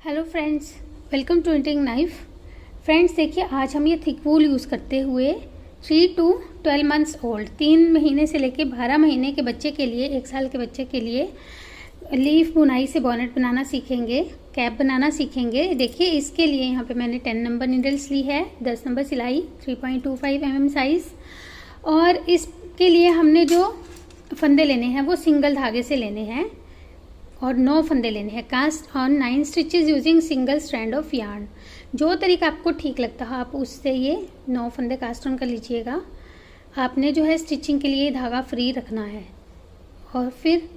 Hello friends, welcome to knitting knife. Friends देखिए, आज हम ये थिक वूल यूज़ करते हुए 3 to 12 मंथ्स ओल्ड 3 महीने से लेके 12 महीने के बच्चे के लिए, 1 साल के बच्चे के लिए लीफ बुनाई से बॉनेट बनाना सीखेंगे, कैप बनाना सीखेंगे। देखिए इसके लिए यहाँ पे मैंने 10 नंबर नीडल्स ली है, 10 नंबर सिलाई, 3.25 mm साइज़। और इसके लिए हमने जो फंदे लेने हैं वो सिंगल धागे से लेने हैं और 9 फंदे लेने हैं। Cast on 9 stitches using single strand of yarn. जो तरीका आपको ठीक लगता है आप उससे ये 9 फंदे कास्ट ऑन कर लीजिएगा। आपने जो है स्टिचिंग के लिए धागा फ्री रखना है और फिर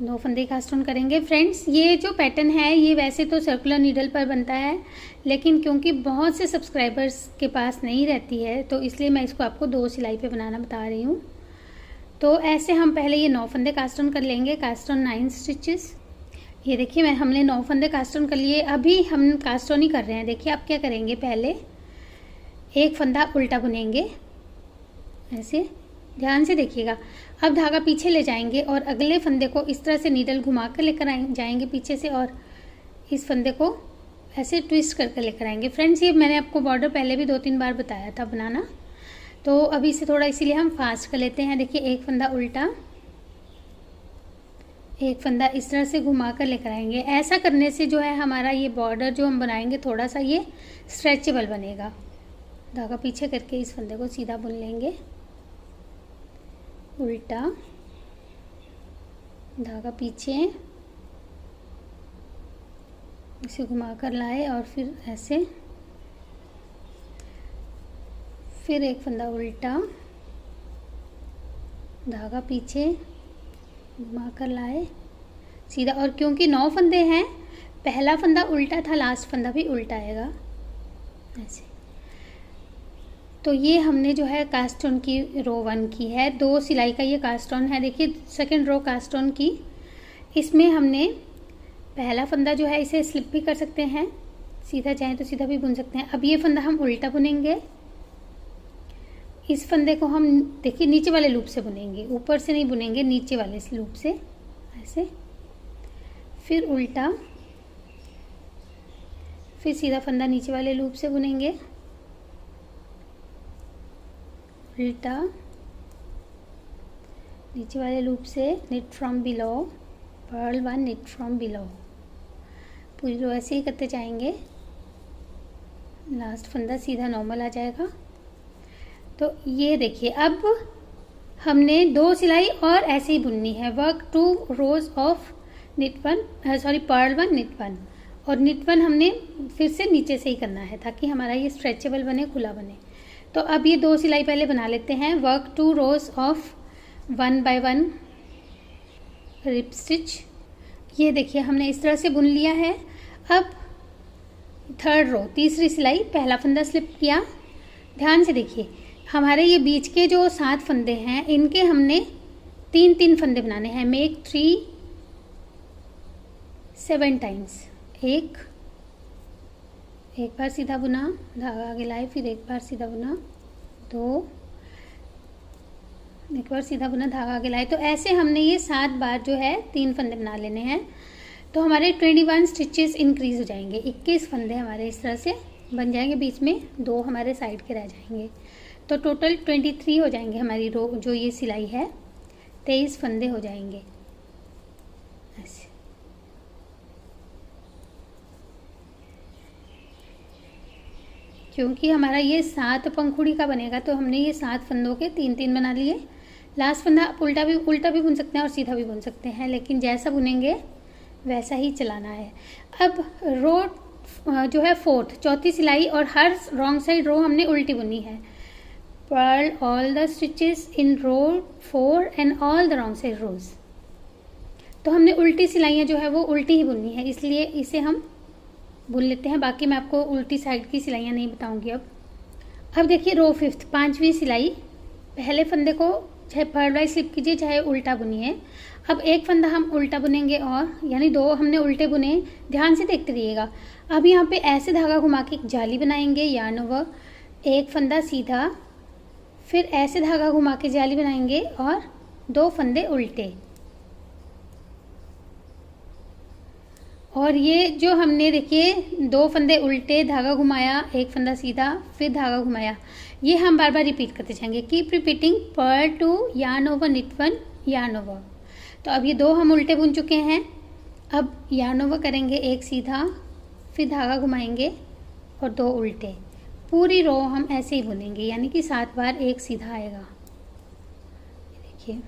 9 फंदे कास्ट ऑन करेंगे। फ्रेंड्स ये जो पैटर्न है ये वैसे तो सर्कुलर नीडल पर बनता है, लेकिन क्योंकि बहुत से सब्सक्राइबर्स के पास नहीं रहती है तो इसलिए मैं इसको आपको 2 सिलाई पे बनाना बता रही हूँ। तो ऐसे हम पहले ये 9 फंदे कास्ट ऑन कर लेंगे, कास्ट ऑन 9 स्टिचेस। ये देखिए हमने 9 फंदे कास्ट ऑन कर लिए। अभी हम कास्ट ऑन ही कर रहे हैं। देखिए आप क्या करेंगे, पहले एक फंदा उल्टा बुनेंगे, ऐसे ध्यान से देखिएगा। अब धागा पीछे ले जाएंगे और अगले फंदे को इस तरह से नीडल घुमा कर लेकर जाएंगे पीछे से और इस फंदे को ऐसे ट्विस्ट करके लेकर आएंगे। फ्रेंड्स ये मैंने आपको बॉर्डर पहले भी 2-3 बार बताया था बनाना, तो अभी से थोड़ा इसीलिए हम फास्ट कर लेते हैं। देखिए एक फंदा उल्टा, एक फंदा इस तरह से घुमा कर लेकर आएंगे। ऐसा करने से जो है हमारा ये बॉर्डर जो हम बनाएंगे थोड़ा सा ये स्ट्रेचेबल बनेगा। धागा पीछे करके इस फंदे को सीधा बुन लेंगे, उल्टा धागा पीछे, इसे घुमा कर लाए और फिर ऐसे, फिर एक फंदा उल्टा, धागा पीछे, घुमा कर लाए सीधा। और क्योंकि 9 फंदे हैं, पहला फंदा उल्टा था, लास्ट फंदा भी उल्टा आएगा ऐसे। तो ये हमने जो है कास्ट ऑन की रो 1 की है, 2 सिलाई का ये कास्ट ऑन है। देखिए सेकंड रो कास्ट ऑन की, इसमें हमने पहला फंदा जो है इसे स्लिप भी कर सकते हैं, सीधा चाहें तो सीधा भी बुन सकते हैं। अब ये फंदा हम उल्टा बुनेंगे, इस फंदे को हम देखिए नीचे वाले लूप से बुनेंगे, ऊपर से नहीं बुनेंगे, नीचे वाले लूप से ऐसे, फिर उल्टा, फिर सीधा फंदा नीचे वाले लूप से बुनेंगे, उल्टा नीचे वाले लूप से, knit from below, purl 1 knit from below. पूरी रो ऐसे ही करते जाएंगे, लास्ट फंदा सीधा नॉर्मल आ जाएगा। तो ये देखिए अब हमने 2 सिलाई और ऐसे ही बुननी है। Work 2 rows of knit 1 sorry purl 1 knit 1, और निट 1 हमने फिर से नीचे से ही करना है ताकि हमारा ये स्ट्रेचेबल बने, खुला बने। तो अब ये 2 सिलाई पहले बना लेते हैं। Work 2 rows of 1 by 1 rib stitch. ये देखिए हमने इस तरह से बुन लिया है। अब थर्ड रो, तीसरी सिलाई, पहला फंदा स्लिप किया। ध्यान से देखिए हमारे ये बीच के जो 7 फंदे हैं इनके हमने 3-3 फंदे बनाने हैं। Make 3 7 times. एक बार सीधा बुना, धागा आगे लाए, फिर एक बार सीधा बुना, 2, एक बार सीधा बुना, धागा आगे लाए। तो ऐसे हमने ये 7 बार जो है 3 फंदे बना लेने हैं। तो हमारे 21 स्टिचेस इंक्रीज हो जाएंगे, 21 फंदे हमारे इस तरह से बन जाएंगे, बीच में 2 हमारे साइड के रह जाएंगे। तो टोटल 23 हो जाएंगे हमारी रो जो ये सिलाई है, 23 फंदे हो जाएंगे ऐसे। क्योंकि हमारा ये 7 पंखुड़ी का बनेगा तो हमने ये 7 फंदों के 3-3 बना लिए। लास्ट फंदा आप उल्टा भी बुन सकते हैं और सीधा भी बुन सकते हैं, लेकिन जैसा बुनेंगे वैसा ही चलाना है। अब रो जो है 4th, चौथी सिलाई, और हर रॉन्ग साइड रो हमने उल्टी बुनी है। Purl all the stitches in row 4 and all the wrong side rows. तो हमने उल्टी सिलाइयाँ जो है वो उल्टी ही बुननी है, इसलिए इसे हम बुन लेते हैं। बाकी मैं आपको उल्टी साइड की सिलाइयाँ नहीं बताऊंगी। अब देखिए रो 5th, 5वीं सिलाई, पहले फंदे को चाहे पर्ल वाइज स्लिप कीजिए चाहे उल्टा बुनिए। अब एक फंदा हम उल्टा बुनेंगे और यानी 2 हमने उल्टे बुने, ध्यान से देखते रहिएगा। अब यहाँ पे ऐसे धागा घुमा के एक जाली बनाएंगे, यार्न ओवर, एक फंदा सीधा, फिर ऐसे धागा घुमा के जाली बनाएंगे और 2 फंदे उल्टे, और ये जो हमने देखिए 2 फंदे उल्टे, धागा घुमाया, एक फंदा सीधा, फिर धागा घुमाया, ये हम बार बार रिपीट करते जाएंगे। Keep repeating purl 2 yarn over knit 1 yarn over। तो अब ये 2 हम उल्टे बुन चुके हैं, अब yarn over करेंगे, एक सीधा, फिर धागा घुमाएंगे और 2 उल्टे। पूरी रो हम ऐसे ही बुनेंगे, यानी कि 7 बार एक सीधा आएगा। देखिए,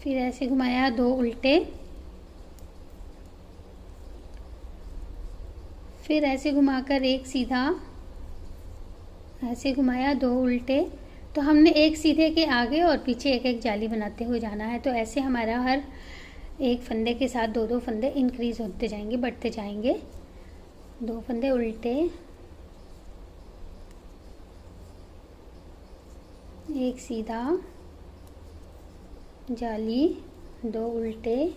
फिर ऐसे घुमाया, 2 उल्टे, फिर ऐसे घुमाकर एक सीधा, ऐसे घुमाया, 2 उल्टे। तो हमने एक सीधे के आगे और पीछे एक एक जाली बनाते हुए जाना है। तो ऐसे हमारा हर एक फंदे के साथ 2-2 फंदे इंक्रीज होते जाएंगे, बढ़ते जाएंगे। 2 फंदे उल्टे, एक सीधा, जाली, 2 उल्टे।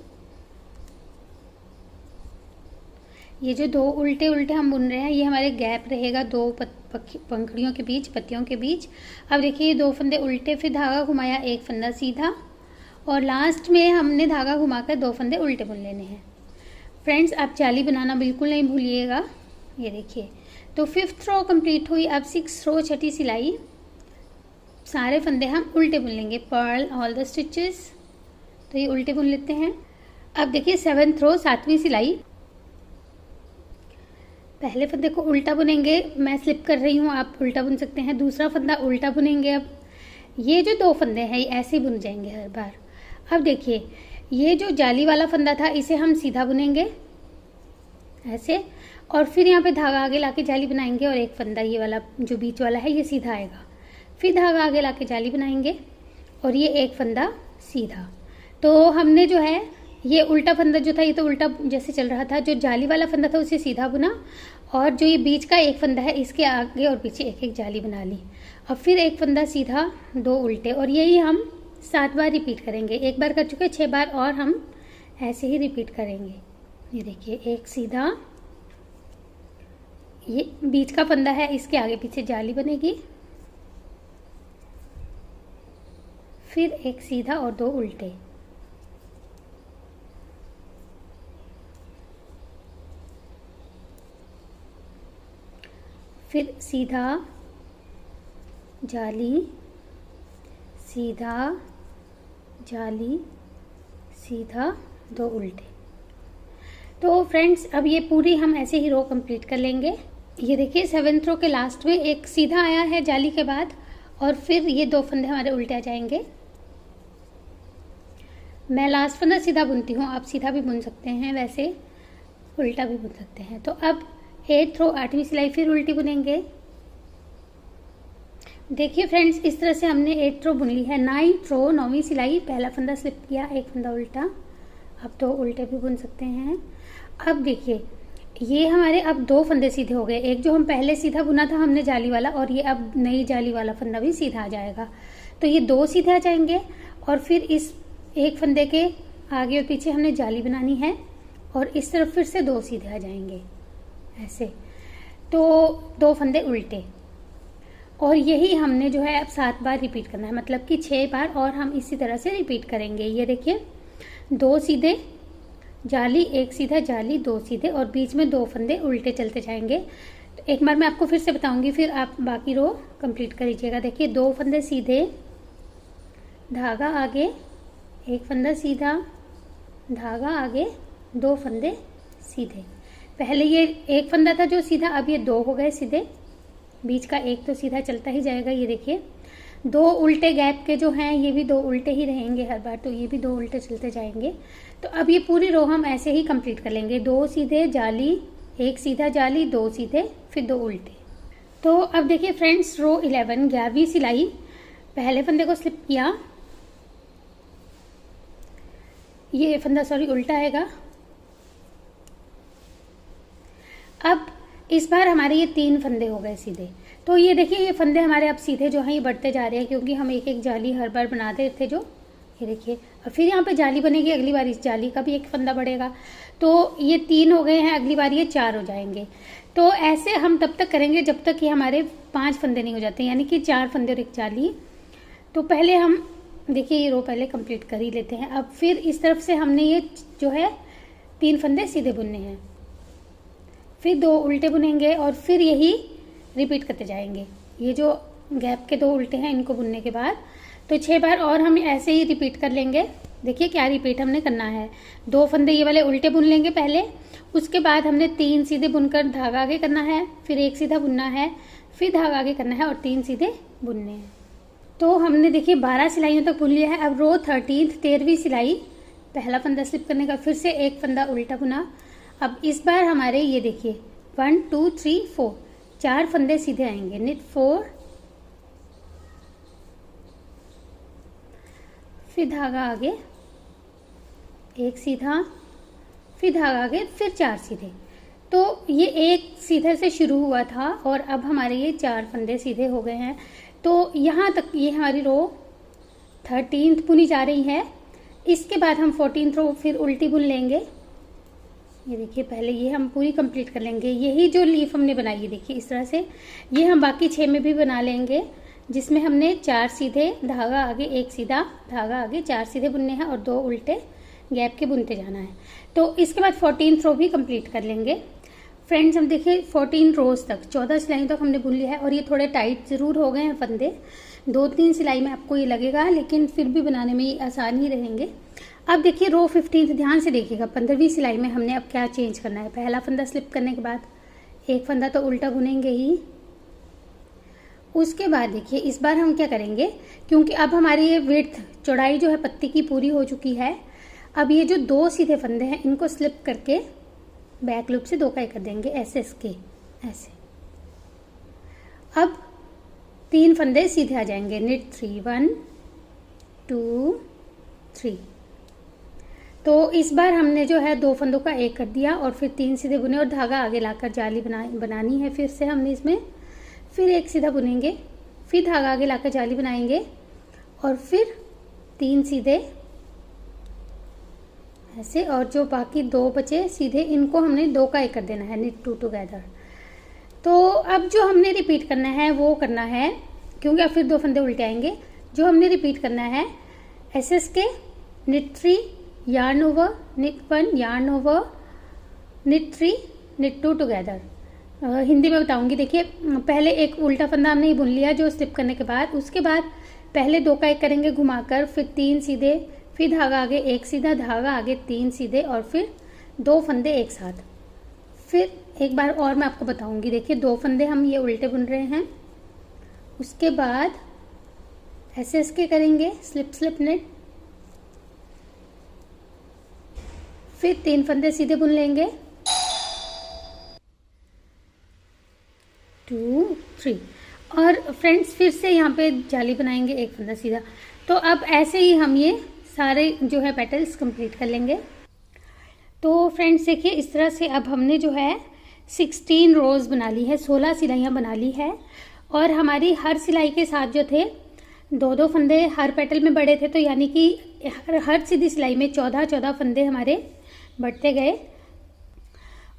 ये जो 2 उल्टे उल्टे हम बुन रहे हैं, ये हमारे गैप रहेगा 2 पंखुड़ियों के बीच, पत्तियों के बीच। अब देखिए 2 फंदे उल्टे, फिर धागा घुमाया, एक फंदा सीधा, और लास्ट में हमने धागा घुमाकर 2 फंदे उल्टे बुन लेने हैं। फ्रेंड्स, आप जाली बनाना बिल्कुल नहीं भूलिएगा। ये देखिए, तो 5th रो कंप्लीट हुई। अब 6th रो, छठी सिलाई, सारे फंदे हम उल्टे बुन लेंगे। पर्ल ऑल द स्टिचेस, तो ये उल्टे बुन लेते हैं। अब देखिए 7th रो, 7वीं सिलाई, पहले फंदे को उल्टा बुनेंगे, मैं स्लिप कर रही हूँ, आप उल्टा बुन सकते हैं। दूसरा फंदा उल्टा बुनेंगे। अब ये जो 2 फंदे हैं, ये ऐसे बुन जाएंगे हर बार। अब देखिए, ये जो जाली वाला फंदा था, इसे हम सीधा बुनेंगे ऐसे, और फिर यहाँ पे धागा आगे लाके जाली बनाएंगे, और एक फंदा ये वाला जो बीच वाला है, ये सीधा आएगा। फिर धागा आगे लाके जाली बनाएंगे, और ये एक फंदा सीधा। तो हमने जो है ये उल्टा फंदा जो था, ये तो उल्टा जैसे चल रहा था, जो जाली वाला फंदा था उसे सीधा बुना, और जो ये बीच का एक फंदा है, इसके आगे और पीछे एक एक जाली बना ली। अब फिर एक फंदा सीधा, 2 उल्टे, और यही हम 7 बार रिपीट करेंगे। एक बार कर चुके, 6 बार और हम ऐसे ही रिपीट करेंगे। ये देखिए, एक सीधा, ये बीच का फंदा है, इसके आगे पीछे जाली बनेगी, फिर एक सीधा और 2 उल्टे। फिर सीधा, जाली, सीधा, जाली, सीधा, 2 उल्टे। तो फ्रेंड्स, अब ये पूरी हम ऐसे ही रो कंप्लीट कर लेंगे। ये देखिए 7th रो के लास्ट में एक सीधा आया है जाली के बाद, और फिर ये 2 फंदे हमारे उल्टे आ जाएंगे। मैं लास्ट फंदा सीधा बुनती हूँ, आप सीधा भी बुन सकते हैं, वैसे उल्टा भी बुन सकते हैं। तो अब 8th रो, 8वीं सिलाई, फिर उल्टी बुनेंगे। देखिए फ्रेंड्स, इस तरह से हमने 8th रो बुन ली है। 9th रो, 9वीं सिलाई, पहला फंदा स्लिप किया, एक फंदा उल्टा, अब 2 उल्टे भी बुन सकते हैं। अब देखिए, ये हमारे अब 2 फंदे सीधे हो गए। एक जो हम पहले सीधा बुना था हमने जाली वाला, और ये अब नई जाली वाला फंदा भी सीधा आ जाएगा। तो ये 2 सीधे आ जाएंगे, और फिर इस एक फंदे के आगे और पीछे हमने जाली बनानी है, और इस तरफ फिर से 2 सीधे आ जाएंगे ऐसे। तो 2 फंदे उल्टे, और यही हमने जो है अब 7 बार रिपीट करना है, मतलब कि 6 बार और हम इसी तरह से रिपीट करेंगे। ये देखिए, 2 सीधे, जाली, एक सीधा, जाली, 2 सीधे, और बीच में 2 फंदे उल्टे चलते जाएंगे। तो एक बार मैं आपको फिर से बताऊंगी, फिर आप बाकी रो कंप्लीट कर लीजिएगा। देखिए, 2 फंदे सीधे, धागा आगे, एक फंदा सीधा, धागा आगे, 2 फंदे सीधे। पहले ये एक फंदा था जो सीधा, अब ये 2 हो गए सीधे, बीच का एक तो सीधा चलता ही जाएगा। ये देखिए, 2 उल्टे गैप के जो हैं, ये भी 2 उल्टे ही रहेंगे हर बार, तो ये भी 2 उल्टे चलते जाएंगे। तो अब ये पूरी रो हम ऐसे ही कंप्लीट कर लेंगे। 2 सीधे, जाली, एक सीधा, जाली, 2 सीधे, फिर 2 उल्टे। तो अब देखिए फ्रेंड्स, रो 11, 11वीं सिलाई, पहले फंदे को स्लिप किया, ये फंदा उल्टा आएगा। अब इस बार हमारे ये 3 फंदे हो गए सीधे। तो ये देखिए, ये फंदे हमारे अब सीधे जो हैं ये बढ़ते जा रहे हैं, क्योंकि हम एक एक जाली हर बार बनाते थे जो, ये देखिए। और फिर यहाँ पे जाली बनेगी, अगली बार इस जाली का भी एक फंदा बढ़ेगा। तो ये 3 हो गए हैं, अगली बार ये 4 हो जाएंगे। तो ऐसे हम तब तक करेंगे जब तक कि हमारे 5 फंदे नहीं हो जाते, यानी कि 4 फंदे और एक जाली। तो पहले हम देखिए ये रो पहले कंप्लीट कर ही लेते हैं। अब फिर इस तरफ से हमने ये जो है 3 फंदे सीधे बुनने हैं, फिर 2 उल्टे बुनेंगे और फिर यही रिपीट करते जाएंगे। ये जो गैप के 2 उल्टे हैं इनको बुनने के बाद तो 6 बार और हम ऐसे ही रिपीट कर लेंगे। देखिए क्या रिपीट हमने करना है, 2 फंदे ये वाले उल्टे बुन लेंगे पहले, उसके बाद हमने 3 सीधे बुनकर धागा आगे करना है, फिर 1 सीधा बुनना है, फिर धागा आगे करना है और 3 सीधे बुनने हैं। तो हमने देखिए 12 सिलाइयों तक बुन लिया है। अब रो 13वीं सिलाई, पहला फंदा स्लिप करने का, फिर से 1 फंदा उल्टा बुना। अब इस बार हमारे ये देखिए 1 2 3 4 4 फंदे सीधे आएंगे, निट 4, फिर धागा आगे, 1 सीधा, फिर धागा आगे, फिर 4 सीधे। तो ये 1 सीधे से शुरू हुआ था और अब हमारे ये 4 फंदे सीधे हो गए हैं। तो यहाँ तक ये हमारी रो 13th बुनी जा रही है। इसके बाद हम 14th रो फिर उल्टी बुन लेंगे। ये देखिए पहले ये हम पूरी कंप्लीट कर लेंगे। यही जो लीफ हमने बनाई है देखिए इस तरह से, ये हम बाकी 6 में भी बना लेंगे, जिसमें हमने 4 सीधे, धागा आगे, 1 सीधा, धागा आगे, 4 सीधे बुनने हैं और 2 उल्टे गैप के बुनते जाना है। तो इसके बाद 14th रो भी कंप्लीट कर लेंगे। फ्रेंड्स हम देखिए 14 रोज तक, 14 सिलाइयों तक हमने बुन लिया है और ये थोड़े टाइट ज़रूर हो गए हैं फंदे, 2-3 सिलाई में आपको ये लगेगा, लेकिन फिर भी बनाने में आसान ही रहेंगे। अब देखिए रो 15 ध्यान से देखिएगा, 15वीं सिलाई में हमने अब क्या चेंज करना है। पहला फंदा स्लिप करने के बाद 1 फंदा तो उल्टा बुनेंगे ही। उसके बाद देखिए इस बार हम क्या करेंगे, क्योंकि अब हमारी ये विड्थ, चौड़ाई जो है पत्ती की पूरी हो चुकी है। अब ये जो 2 सीधे फंदे हैं इनको स्लिप करके बैक लूप से 2 का 1 कर देंगे, ऐसे इसके ऐसे। अब 3 फंदे सीधे आ जाएंगे, निट 3 1 2 3। तो इस बार हमने जो है 2 फंदों का 1 कर दिया और फिर 3 सीधे बुने और धागा आगे लाकर जाली बनानी है। फिर से हमने इसमें फिर 1 सीधा बुनेंगे, फिर धागा आगे लाकर जाली बनाएंगे और फिर 3 सीधे ऐसे, और जो बाकी 2 बचे सीधे इनको हमने 2 का 1 कर देना है, निट 2 टुगेदर। तो अब जो हमने रिपीट करना है वो करना है, क्योंकि अब फिर 2 फंदे उल्टे आएंगे। जो हमने रिपीट करना है एसएस के knit 3 yarn over knit 1 yarn over knit 3 knit 2 together. Hindi में बताऊंगी। देखिए पहले एक उल्टा फंदा हमने बुन लिया जो स्लिप करने के बाद, उसके बाद पहले 2 का 1 करेंगे घुमाकर, फिर 3 सीधे, फिर धागा आगे 1 सीधा, धागा आगे 3 सीधे और फिर 2 फंदे एक साथ। फिर एक बार और मैं आपको बताऊंगी। देखिए 2 फंदे हम ये उल्टे बुन रहे हैं, उसके बाद एसएस के करेंगे स्लिप स्लिप नेट, फिर 3 फंदे सीधे बुन लेंगे 2 3 और फ्रेंड्स फिर से यहाँ पे जाली बनाएंगे 1 फंदा सीधा। तो अब ऐसे ही हम ये सारे जो है पेटल्स कंप्लीट कर लेंगे। तो फ्रेंड्स देखिए इस तरह से अब हमने जो है 16 रोज बना ली है, 16 सिलाइयाँ बना ली है और हमारी हर सिलाई के साथ जो थे 2-2 फंदे हर पेटल में बढ़े थे, तो यानी कि हर सीधी सिलाई में 14-14 फंदे हमारे बढ़ते गए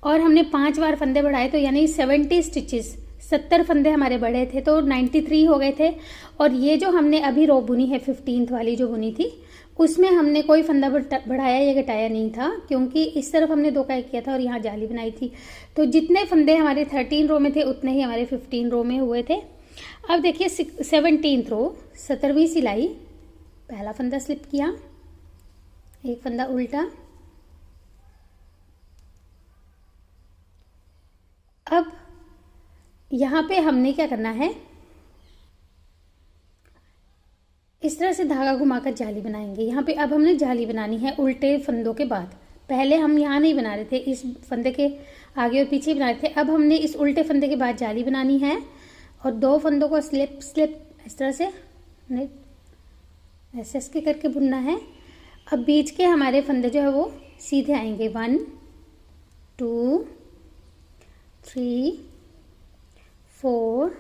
और हमने 5 बार फंदे बढ़ाए, तो यानी 70 स्टिचेस, 70 फंदे हमारे बढ़े थे, तो 93 हो गए थे। और ये जो हमने अभी रो बुनी है 15th वाली जो बुनी थी, उसमें हमने कोई फंदा बढ़ाया या घटाया नहीं था, क्योंकि इस तरफ हमने 2 का 1 किया था और यहाँ जाली बनाई थी। तो जितने फंदे हमारे 13 रो में थे उतने ही हमारे 15 रो में हुए थे। अब देखिए 17th रो, 17वीं सिलाई, पहला फंदा स्लिप किया, 1 फंदा उल्टा। अब यहाँ पे हमने क्या करना है, इस तरह से धागा घुमाकर जाली बनाएंगे। यहाँ पे अब हमने जाली बनानी है उल्टे फंदों के बाद। पहले हम यहाँ नहीं बना रहे थे, इस फंदे के आगे और पीछे बना रहे थे। अब हमने इस उल्टे फंदे के बाद जाली बनानी है और 2 फंदों को स्लिप स्लिप इस तरह से ऐसे के करके बुनना है। अब बीच के हमारे फंदे जो है वो सीधे आएंगे, 1 2 3 4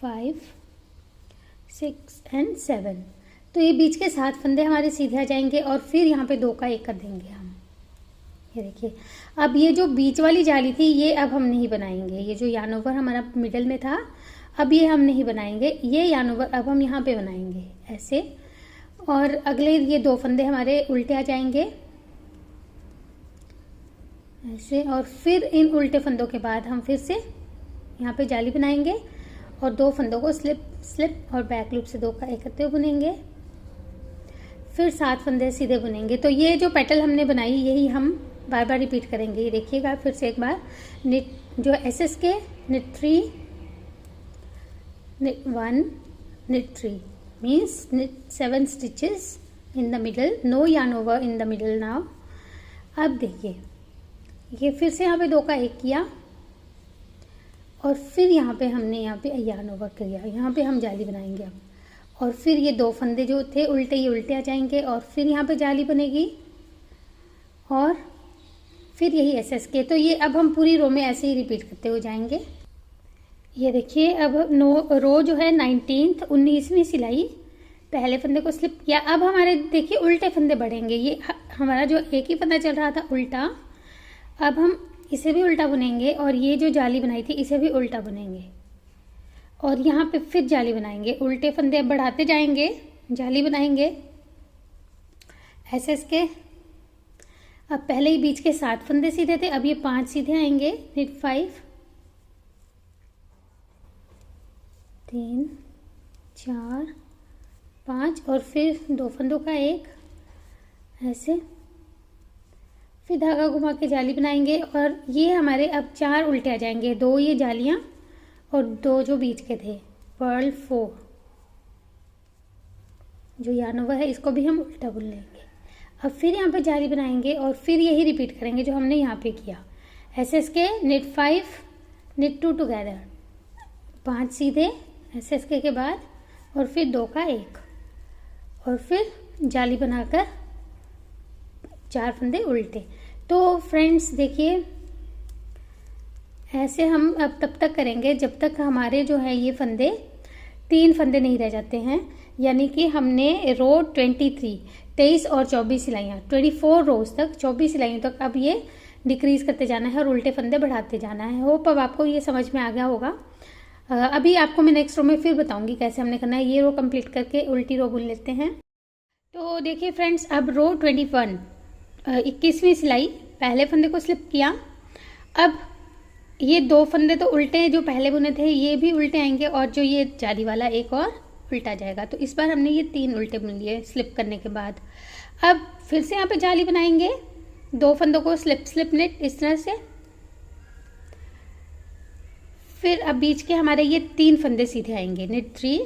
5 6 एंड 7। तो ये बीच के 7 फंदे हमारे सीधे आ जाएंगे और फिर यहाँ पे 2 का 1 कर देंगे हम। ये देखिए अब ये जो बीच वाली जाली थी ये अब हम नहीं बनाएंगे। ये जो यार्न ओवर हमारा मिडल में था अब ये हम नहीं बनाएंगे, ये yarn over अब हम यहाँ पे बनाएंगे ऐसे। और अगले ये 2 फंदे हमारे उल्टे आ जाएंगे ऐसे, और फिर इन उल्टे फंदों के बाद हम फिर से यहाँ पे जाली बनाएंगे और 2 फंदों को स्लिप स्लिप और बैक लूप से 2 का एक करते हुए बुनेंगे, फिर 7 फंदे सीधे बुनेंगे। तो ये जो पेटल हमने बनाई यही हम बार बार रिपीट करेंगे। ये देखिएगा फिर से एक बार, निट जो एसएस के knit 3 knit 1 knit 3 means knit 7 stitches in the middle, no yarn over in the middle now। अब देखिए ये फिर से यहाँ पे 2 का एक किया और फिर यहाँ पे हमने यहाँ पे yarn over किया, यहाँ पे हम जाली बनाएंगे अब। और फिर ये 2 फंदे जो थे उल्टे, ये उल्टे आ जाएंगे और फिर यहाँ पे जाली बनेगी और फिर यही एसएस के। तो ये अब हम पूरी रो में ऐसे ही रिपीट करते हुए जाएंगे। ये देखिए अब रो जो है 19वीं सिलाई, पहले फंदे को स्लिप किया। अब हमारे देखिए उल्टे फंदे बढ़ेंगे। ये हमारा जो एक ही फंदा चल रहा था उल्टा, अब हम इसे भी उल्टा बुनेंगे और ये जो जाली बनाई थी इसे भी उल्टा बुनेंगे और यहाँ पे फिर जाली बनाएंगे। उल्टे फंदे अब बढ़ाते जाएंगे, जाली बनाएंगे एसएस के। अब पहले ही बीच के 7 फंदे सीधे थे, अब ये 5 सीधे आएंगे, knit 5 3 4 5 और फिर 2 फंदों का एक ऐसे, फिर धागा घुमा के जाली बनाएंगे और ये हमारे अब 4 उल्टे आ जाएंगे, 2 ये जालियां और 2 जो बीच के थे। पर्ल 4 जो yarn over है इसको भी हम उल्टा बुन लेंगे। अब फिर यहाँ पे जाली बनाएंगे और फिर यही रिपीट करेंगे जो हमने यहाँ पे किया। एसएस के knit 5 knit 2 टुगेदर, 5 सीधे एसएस के बाद और फिर 2 का एक और फिर जाली बनाकर 4 फंदे उल्टे। तो फ्रेंड्स देखिए ऐसे हम अब तब तक करेंगे जब तक हमारे जो है ये फंदे 3 फंदे नहीं रह जाते हैं, यानी कि हमने रो 23 और 24 सिलाइयाँ 24 रोज तक 24 सिलाइयों तक अब ये डिक्रीज करते जाना है और उल्टे फंदे बढ़ाते जाना है। होप अब आपको ये समझ में आ गया होगा। अभी आपको मैं नेक्स्ट रो में फिर बताऊंगी कैसे हमने करना है। ये रो कंप्लीट करके उल्टी रो बुन लेते हैं। तो देखिए फ्रेंड्स अब रो 21 21वीं सिलाई, पहले फंदे को स्लिप किया। अब ये 2 फंदे तो उल्टे जो पहले बुने थे ये भी उल्टे आएंगे और जो ये जाली वाला एक और उल्टा जाएगा। तो इस बार हमने ये 3 उल्टे बुन लिए स्लिप करने के बाद। अब फिर से यहाँ पे जाली बनाएंगे, 2 फंदों को स्लिप स्लिप निट इस तरह से। फिर अब बीच के हमारे ये 3 फंदे सीधे आएंगे, knit 3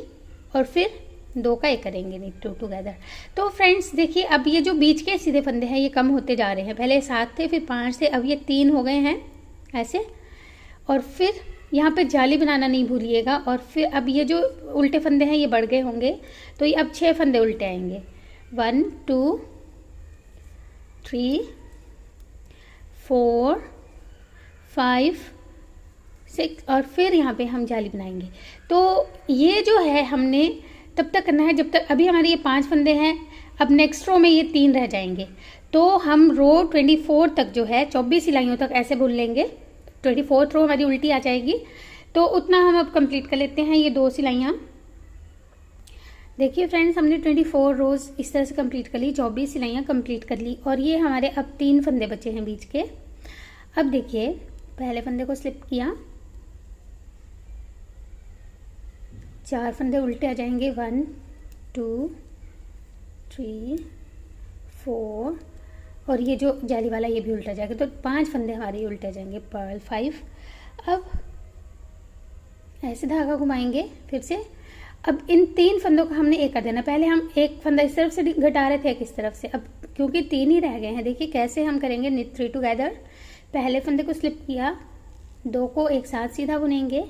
और फिर 2 का एक करेंगे knit 2 टुगेदर। तो फ्रेंड्स देखिए अब ये जो बीच के सीधे फंदे हैं ये कम होते जा रहे हैं। पहले 7 थे, फिर 5 थे, अब ये 3 हो गए हैं ऐसे। और फिर यहाँ पे जाली बनाना नहीं भूलिएगा। और फिर अब ये जो उल्टे फंदे हैं ये बढ़ गए होंगे, तो ये अब 6 फंदे उल्टे आएंगे, 1 2 3 4 5 6 और फिर यहाँ पे हम जाली बनाएंगे। तो ये जो है हमने तब तक करना है जब तक, अभी हमारे ये 5 फंदे हैं, अब नेक्स्ट रो में ये 3 रह जाएंगे। तो हम रो 24 तक जो है 24 सिलाइयों तक ऐसे बुन लेंगे। 24th रो हमारी उल्टी आ जाएगी। तो उतना हम अब कंप्लीट कर लेते हैं ये 2 सिलाइयाँ। देखिए फ्रेंड्स हमने 24 रोज इस तरह से कंप्लीट कर ली, 24 सिलाइयाँ कंप्लीट कर ली और ये हमारे अब 3 फंदे बचे हैं बीच के। अब देखिए पहले फंदे को स्लिप किया, 4 फंदे उल्टे आ जाएंगे, 1 2 3 4 और ये जो जाली वाला ये भी उल्टा जाएगा। तो 5 फंदे हमारे उल्टे जाएंगे, पर्ल 5। अब ऐसे धागा घुमाएंगे फिर से। अब इन 3 फंदों का हमने एक कर देना। पहले हम एक फंदा इस तरफ से घटा रहे थे, एक इस तरफ से। अब क्योंकि 3 ही रह गए हैं, देखिए कैसे हम करेंगे। knit 3 टुगेदर, पहले फंदे को स्लिप किया, 2 को एक साथ सीधा बुनेंगे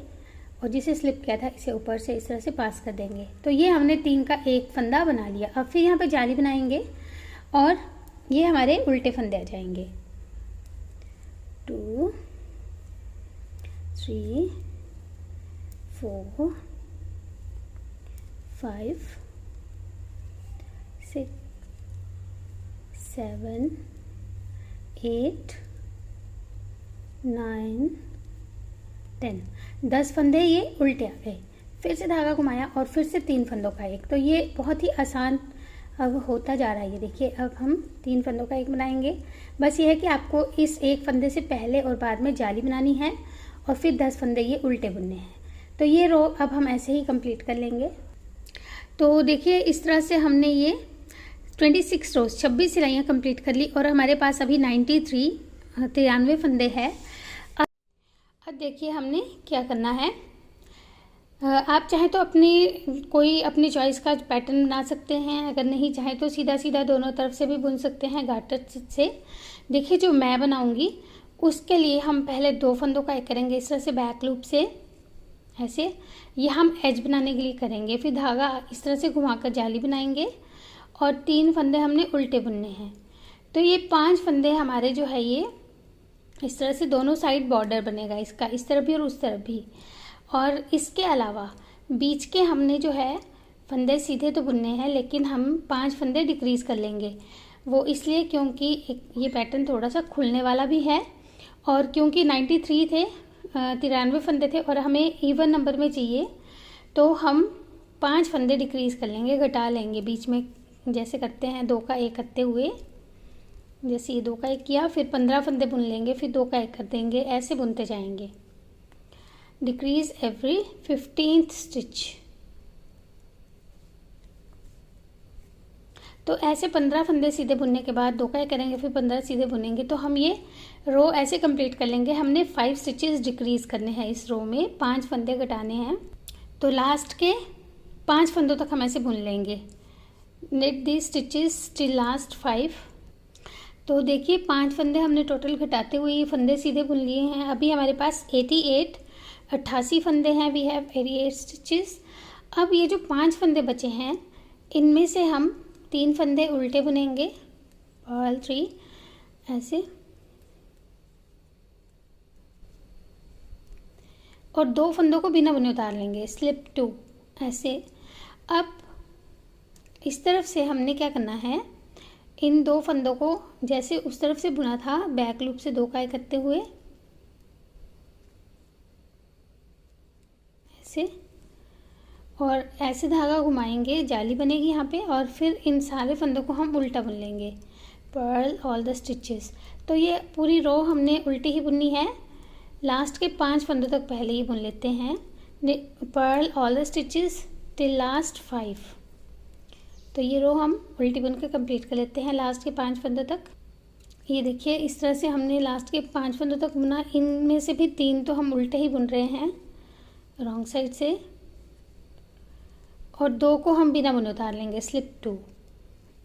और जिसे स्लिप किया था इसे ऊपर से इस तरह से पास कर देंगे। तो ये हमने 3 का एक फंदा बना लिया। अब फिर यहाँ पे जाली बनाएंगे और ये हमारे उल्टे फंदे आ जाएंगे, 2 3 4 5 6 7 8 9 10 10 फंदे ये उल्टे आ गए। फिर से धागा घुमाया और फिर से 3 फंदों का एक। तो ये बहुत ही आसान अब होता जा रहा है। ये देखिए, अब हम 3 फंदों का एक बनाएंगे। बस ये है कि आपको इस एक फंदे से पहले और बाद में जाली बनानी है और फिर 10 फंदे ये उल्टे बुनने हैं। तो ये रो अब हम ऐसे ही कंप्लीट कर लेंगे। तो देखिए, इस तरह से हमने ये 26 रोज 26 सिलाइयाँ कंप्लीट कर ली और हमारे पास अभी 93 फंदे हैं। अब देखिए हमने क्या करना है। आप चाहें तो अपनी चॉइस का पैटर्न बना सकते हैं, अगर नहीं चाहें तो सीधा सीधा दोनों तरफ से भी बुन सकते हैं गार्टर से। देखिए, जो मैं बनाऊंगी उसके लिए हम पहले 2 फंदों का एक करेंगे इस तरह से बैक लूप से ऐसे। ये हम एज बनाने के लिए करेंगे। फिर धागा इस तरह से घुमाकर जाली बनाएंगे और 3 फंदे हमने उल्टे बुनने हैं। तो ये 5 फंदे हमारे जो है ये इस तरह से दोनों साइड बॉर्डर बनेगा इसका, इस तरफ भी और उस तरफ भी। और इसके अलावा बीच के हमने जो है फंदे सीधे तो बुनने हैं, लेकिन हम 5 फंदे डिक्रीज़ कर लेंगे। वो इसलिए क्योंकि ये पैटर्न थोड़ा सा खुलने वाला भी है और क्योंकि 93 थे 93 फंदे थे और हमें इवन नंबर में चाहिए, तो हम 5 फंदे डिक्रीज़ कर लेंगे, घटा लेंगे बीच में, जैसे करते हैं 2 का 1 करते हुए। जैसे ये 2 का 1 किया, फिर 15 फंदे बुन लेंगे, फिर 2 का 1 कर देंगे, ऐसे बुनते जाएंगे। Decrease every 15th stitch. तो ऐसे 15 फंदे सीधे बुनने के बाद 2 का 1 करेंगे, फिर 15 सीधे बुनेंगे। तो हम ये रो ऐसे कंप्लीट कर लेंगे। हमने 5 स्टिचेस डिक्रीज करने हैं इस रो में, 5 फंदे घटाने हैं। तो लास्ट के 5 फंदों तक हम ऐसे बुन लेंगे। नेट दी स्टिचेस टिल लास्ट 5। तो देखिए, 5 फंदे हमने टोटल घटाते हुए ये फंदे सीधे बुन लिए हैं। अभी हमारे पास 88 फंदे हैं। We have 88 stitches. अब ये जो 5 फंदे बचे हैं इनमें से हम 3 फंदे उल्टे बुनेंगे, पर्ल 3 ऐसे, और 2 फंदों को बिना बुने उतार लेंगे, स्लिप 2 ऐसे। अब इस तरफ से हमने क्या करना है, इन 2 फंदों को जैसे उस तरफ से बुना था बैक लूप से 2 का 1 करते हुए ऐसे, और ऐसे धागा घुमाएंगे, जाली बनेगी यहाँ पे, और फिर इन सारे फंदों को हम उल्टा बुन लेंगे, पर्ल ऑल द स्टिचेस। तो ये पूरी रो हमने उल्टी ही बुननी है। लास्ट के 5 फंदों तक पहले ही बुन लेते हैं, purl all the stitches till last 5। तो ये रो हम उल्टी बुन के कंप्लीट कर लेते हैं लास्ट के 5 फंदों तक। ये देखिए, इस तरह से हमने लास्ट के 5 फंदों तक बुना। इनमें से भी 3 तो हम उल्टे ही बुन रहे हैं रॉन्ग साइड से, और 2 को हम बिना बुने उतार लेंगे, स्लिप 2।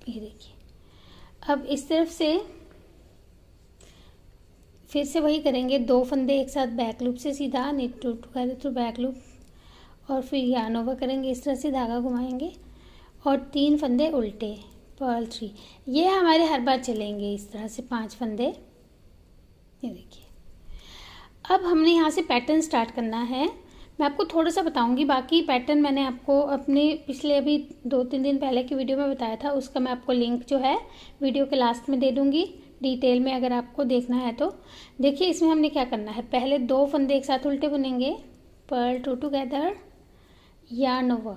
ये देखिए, अब इस तरफ से फिर से वही करेंगे, 2 फंदे एक साथ बैक लूप से सीधा, knit two together through back loop, और फिर yarn over करेंगे, इस तरह से धागा घुमाएंगे और 3 फंदे उल्टे, पर्ल 3। ये हमारे हर बार चलेंगे इस तरह से 5 फंदे। ये देखिए, अब हमने यहाँ से पैटर्न स्टार्ट करना है। मैं आपको थोड़ा सा बताऊंगी, बाकी पैटर्न मैंने आपको अपने पिछले अभी 2-3 दिन पहले की वीडियो में बताया था, उसका मैं आपको लिंक जो है वीडियो के लास्ट में दे दूंगी डिटेल में, अगर आपको देखना है तो। देखिए, इसमें हमने क्या करना है, पहले 2 फंदे एक साथ उल्टे बुनेंगे, purl 2 together, yarn over,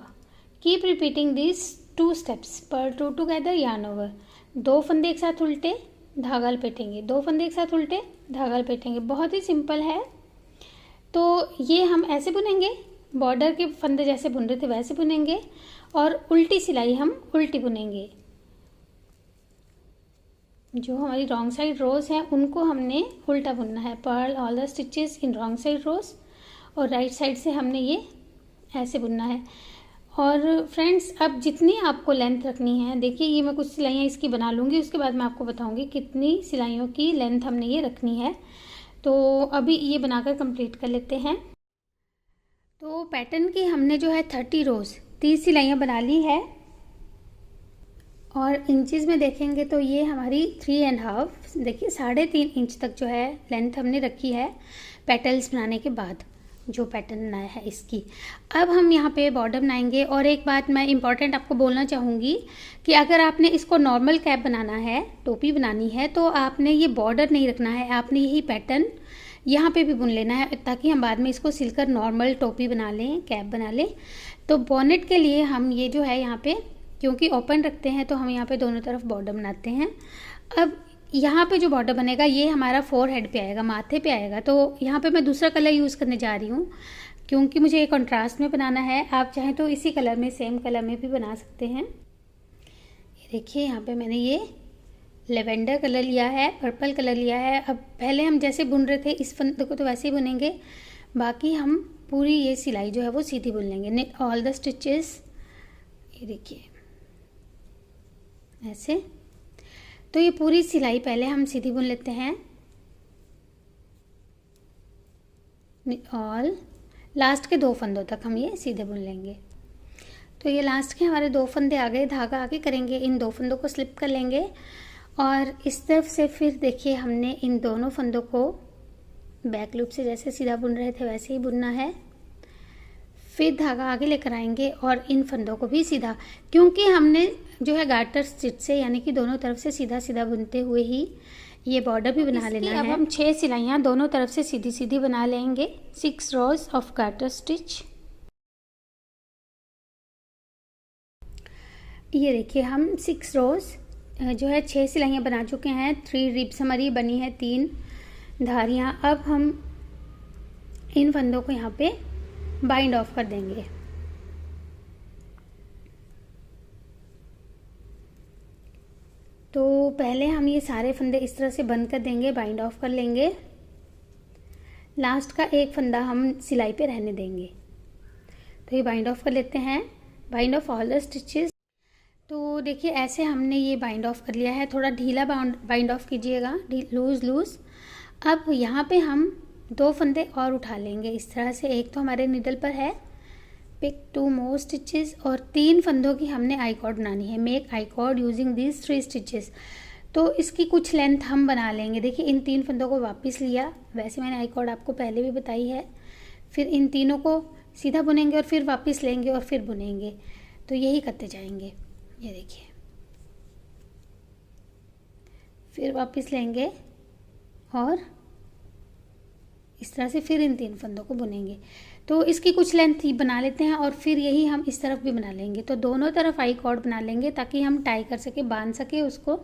keep repeating this 2 steps, purl 2 together, yarn over। 2 फंदे एक साथ उल्टे, धागा लपेटेंगे, 2 फंदे एक साथ उल्टे, धागा लपेटेंगे। बहुत ही सिंपल है। तो ये हम ऐसे बुनेंगे, बॉर्डर के फंदे जैसे बुन रहे थे वैसे बुनेंगे, और उल्टी सिलाई हम उल्टी बुनेंगे। जो हमारी रॉन्ग साइड रोज हैं उनको हमने उल्टा बुनना है, purl all the stitches in wrong side rows, और राइट साइड से हमने ये ऐसे बुनना है। और फ्रेंड्स, अब जितनी आपको लेंथ रखनी है, देखिए ये मैं कुछ सिलाइयाँ इसकी बना लूँगी, उसके बाद मैं आपको बताऊँगी कितनी सिलाइयों की लेंथ हमने ये रखनी है। तो अभी ये बनाकर कंप्लीट कर लेते हैं। तो पैटर्न की हमने जो है 30 रोज़ 30 सिलाइयाँ बना ली है, और इंचेस में देखेंगे तो ये हमारी 3.5, देखिए 3.5 इंच तक जो है लेंथ हमने रखी है पेटल्स बनाने के बाद, जो पैटर्न बनाया है इसकी। अब हम यहाँ पे बॉर्डर बनाएंगे। और एक बात मैं इम्पॉर्टेंट आपको बोलना चाहूँगी कि अगर आपने इसको नॉर्मल कैप बनाना है, टोपी बनानी है, तो आपने ये बॉर्डर नहीं रखना है, आपने यही पैटर्न यहाँ पे भी बुन लेना है ताकि हम बाद में इसको सिलकर नॉर्मल टोपी बना लें, कैप बना लें। तो बॉनेट के लिए हम ये जो है यहाँ पे क्योंकि ओपन रखते हैं तो हम यहाँ पे दोनों तरफ बॉर्डर बनाते हैं। अब यहाँ पे जो बॉर्डर बनेगा ये हमारा फोरहेड पे आएगा, माथे पे आएगा। तो यहाँ पे मैं दूसरा कलर यूज़ करने जा रही हूँ क्योंकि मुझे ये कंट्रास्ट में बनाना है। आप चाहें तो इसी कलर में, सेम कलर में भी बना सकते हैं। ये देखिए यहाँ पे मैंने ये लेवेंडर कलर लिया है, पर्पल कलर लिया है। अब पहले हम जैसे बुन रहे थे इस फंदे को तो वैसे ही बुनेंगे, बाकी हम पूरी ये सिलाई जो है वो सीधी बुन लेंगे। निट ऑल द स्टिचेस, ये देखिए ऐसे। तो ये पूरी सिलाई पहले हम सीधी बुन लेते हैं, ऑल लास्ट के 2 फंदों तक हम ये सीधे बुन लेंगे। तो ये लास्ट के हमारे 2 फंदे आ गए, धागा आगे करेंगे, इन 2 फंदों को स्लिप कर लेंगे और इस तरफ से फिर देखिए हमने इन दोनों फंदों को बैक लूप से जैसे सीधा बुन रहे थे वैसे ही बुनना है। फिर धागा आगे लेकर आएंगे और इन फंदों को भी सीधा, क्योंकि हमने जो है गार्टर स्टिच से यानी कि दोनों तरफ से सीधा सीधा बुनते हुए ही ये बॉर्डर भी बना लेना है। अब हम 6 सिलाइयाँ दोनों तरफ से सीधी सीधी बना लेंगे, 6 रोज ऑफ गार्टर स्टिच। ये देखिए हम 6 रोज जो है 6 सिलाइयाँ बना चुके हैं। 3 रिब्स हमारी बनी है, 3 धारियाँ। अब हम इन फंदों को यहाँ पे बाइंड ऑफ कर देंगे। तो पहले हम ये सारे फंदे इस तरह से बंद कर देंगे, बाइंड ऑफ कर लेंगे। लास्ट का एक फंदा हम सिलाई पे रहने देंगे। तो ये बाइंड ऑफ कर लेते हैं, bind of all the stitches. तो देखिए ऐसे हमने ये बाइंड ऑफ कर लिया है। थोड़ा ढीला बाइंड ऑफ कीजिएगा, लूज़। अब यहाँ पे हम 2 फंदे और उठा लेंगे इस तरह से। एक तो हमारे निडल पर है, पिक 2 मोर स्टिचेस, और 3 फंदों की हमने आई कॉर्ड बनानी है। Make I cord using these 3 stitches. तो इसकी कुछ लेंथ हम बना लेंगे। देखिए इन 3 फंदों को वापस लिया, वैसे मैंने आई कॉर्ड आपको पहले भी बताई है। फिर इन तीनों को सीधा बुनेंगे और फिर वापस लेंगे और फिर बुनेंगे। तो यही करते जाएंगे। ये देखिए, फिर वापस लेंगे और इस तरह से फिर इन 3 फंदों को बुनेंगे। तो इसकी कुछ लेंथ बना लेते हैं और फिर यही हम इस तरफ भी बना लेंगे। तो दोनों तरफ आई कॉर्ड बना लेंगे ताकि हम टाई कर सके, बांध सके उसको।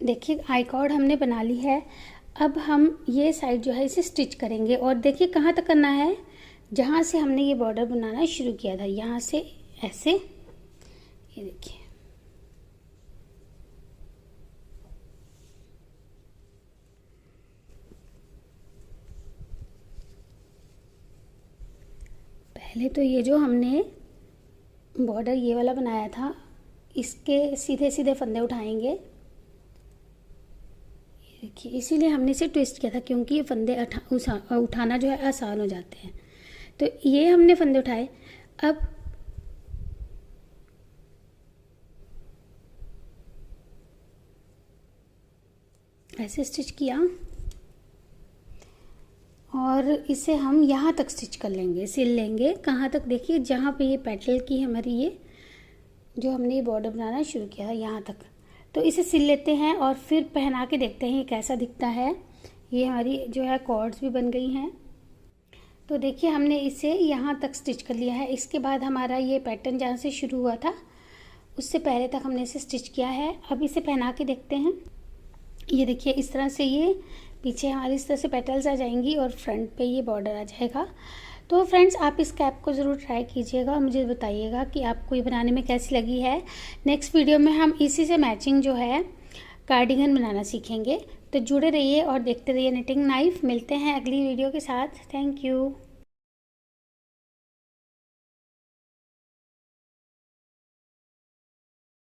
देखिए आई कॉर्ड हमने बना ली है। अब हम ये साइड जो है इसे स्टिच करेंगे और देखिए कहाँ तक करना है, जहाँ से हमने ये बॉर्डर बनाना शुरू किया था, यहाँ से ऐसे। ये देखिए पहले तो ये जो हमने बॉर्डर ये वाला बनाया था इसके सीधे सीधे फंदे उठाएंगे। ये देखिए इसीलिए हमने इसे ट्विस्ट किया था क्योंकि ये फंदे उठाना जो है आसान हो जाते हैं। तो ये हमने फंदे उठाए। अब ऐसे स्टिच किया और इसे हम यहाँ तक स्टिच कर लेंगे, सिल लेंगे। कहाँ तक, देखिए जहाँ पे ये पेटल की हमारी ये जो हमने ये बॉर्डर बनाना शुरू किया है यहाँ तक। तो इसे सिल लेते हैं और फिर पहना के देखते हैं ये कैसा दिखता है। ये हमारी जो है कॉर्ड्स भी बन गई हैं। तो देखिए हमने इसे यहाँ तक स्टिच कर लिया है। इसके बाद हमारा ये पैटर्न जहाँ से शुरू हुआ था उससे पहले तक हमने इसे स्टिच किया है। अब इसे पहना के देखते हैं। ये देखिए इस तरह से ये पीछे हमारी इस तरह से पेटल्स आ जाएंगी और फ्रंट पे ये बॉर्डर आ जाएगा। तो फ्रेंड्स आप इस कैप को ज़रूर ट्राई कीजिएगा और मुझे बताइएगा कि आपको ये बनाने में कैसी लगी है। नेक्स्ट वीडियो में हम इसी से मैचिंग जो है कार्डिगन बनाना सीखेंगे। तो जुड़े रहिए और देखते रहिए निटिंग नाइफ। मिलते हैं अगली वीडियो के साथ। Thank you.